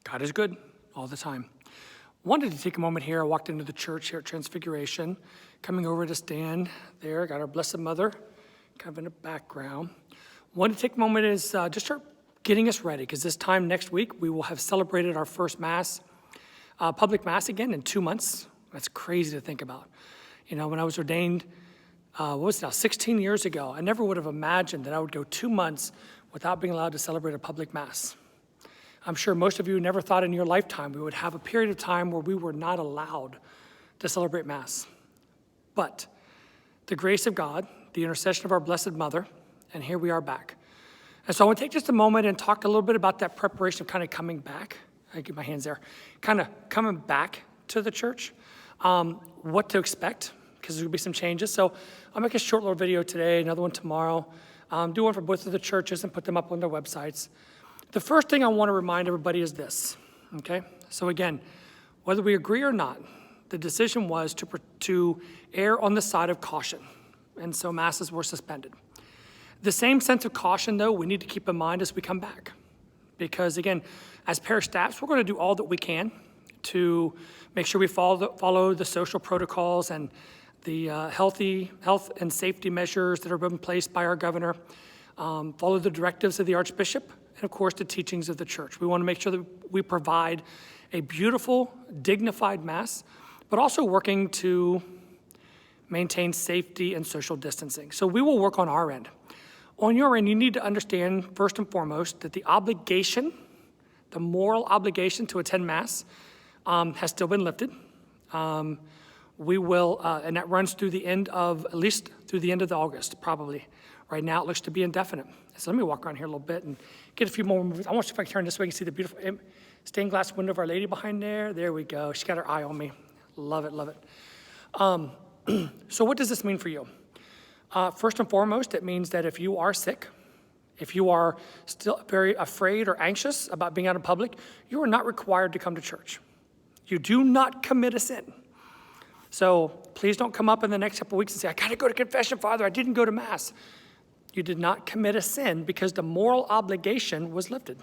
God is good all the time. Wanted to take a moment here. I walked into the church here at Transfiguration, coming over to stand there. Got our Blessed Mother kind of in the background. Wanted to take a moment is just start getting us ready, because this time next week we will have celebrated our first Mass, public Mass again in 2 months. That's crazy to think about. You know, when I was ordained, 16 years ago, I never would have imagined that I would go 2 months without being allowed to celebrate a public Mass. I'm sure most of you never thought in your lifetime we would have a period of time where we were not allowed to celebrate Mass. But the grace of God, the intercession of our Blessed Mother, and here we are back. And so I want to take just a moment and talk a little bit about that preparation of kind of coming back. I get my hands there. Kind of coming back to the church, what to expect, because there'll be some changes. So I'll make a short little video today, another one tomorrow, do one for both of the churches and put them up on their websites. The first thing I want to remind everybody is this, okay? So again, whether we agree or not, the decision was to err on the side of caution, and so Masses were suspended. The same sense of caution, though, we need to keep in mind as we come back, because again, as parish staffs, we're going to do all that we can to make sure we follow the social protocols and the health and safety measures that are in place by our governor, follow the directives of the Archbishop, and of course the teachings of the church. We want to make sure that we provide a beautiful, dignified Mass, but also working to maintain safety and social distancing. So we will work on our end. On your end, you need to understand, first and foremost, that the obligation, the moral obligation to attend Mass has still been lifted. We will, and that runs through the end of, at least through the end of August, probably. Right now, it looks to be indefinite. So let me walk around here a little bit and get a few more movies. I want to see if I can turn this way and see the beautiful stained glass window of Our Lady behind there. There we go. She's got her eye on me. Love it, love it. So what does this mean for you? First and foremost, it means that if you are sick, if you are still very afraid or anxious about being out in public, you are not required to come to church. You do not commit a sin. So please don't come up in the next couple of weeks and say, I got to go to confession, Father, I didn't go to Mass. You did not commit a sin because the moral obligation was lifted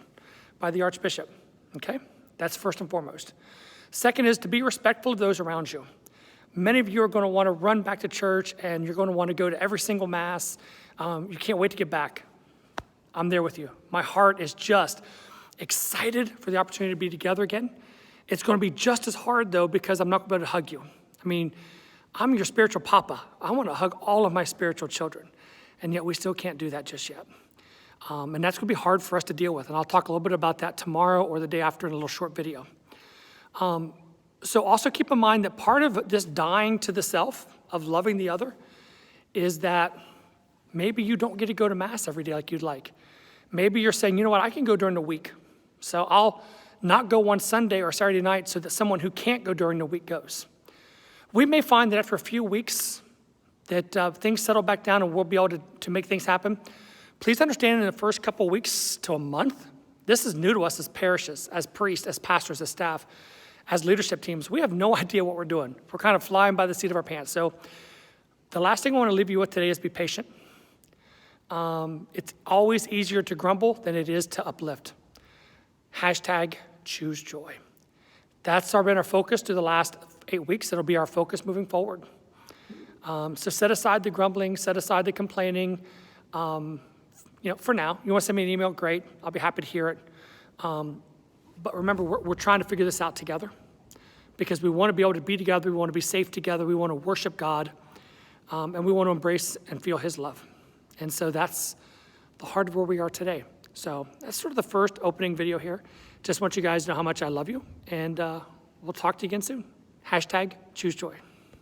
by the Archbishop, okay? That's first and foremost. Second is to be respectful of those around you. Many of you are going to want to run back to church, and you're going to want to go to every single Mass. You can't wait to get back. I'm there with you. My heart is just excited for the opportunity to be together again. It's going to be just as hard, though, because I'm not going to be able to hug you. I mean, I'm your spiritual papa. I want to hug all of my spiritual children, and yet we still can't do that just yet. And that's going to be hard for us to deal with, and I'll talk a little bit about that tomorrow or the day after in a little short video. So also keep in mind that part of this dying to the self, of loving the other, is that maybe you don't get to go to Mass every day like you'd like. Maybe you're saying, you know what, I can go during the week. So I'll not go one Sunday or Saturday night so that someone who can't go during the week goes. We may find that after a few weeks that things settle back down and we'll be able to make things happen. Please understand in the first couple of weeks to a month, this is new to us as parishes, as priests, as pastors, as staff, as leadership teams. We have no idea what we're doing. We're kind of flying by the seat of our pants. So the last thing I want to leave you with today is be patient. It's always easier to grumble than it is to uplift. Hashtag choose joy. That's been our focus through the last 8 weeks. It'll be our focus moving forward. So set aside the grumbling, set aside the complaining. For now, you want to send me an email, great. I'll be happy to hear it. But remember, we're trying to figure this out together because we want to be able to be together. We want to be safe together. We want to worship God. And we want to embrace and feel His love. And so that's the heart of where we are today. So that's sort of the first opening video here. Just want you guys to know how much I love you. And we'll talk to you again soon. Hashtag choose joy.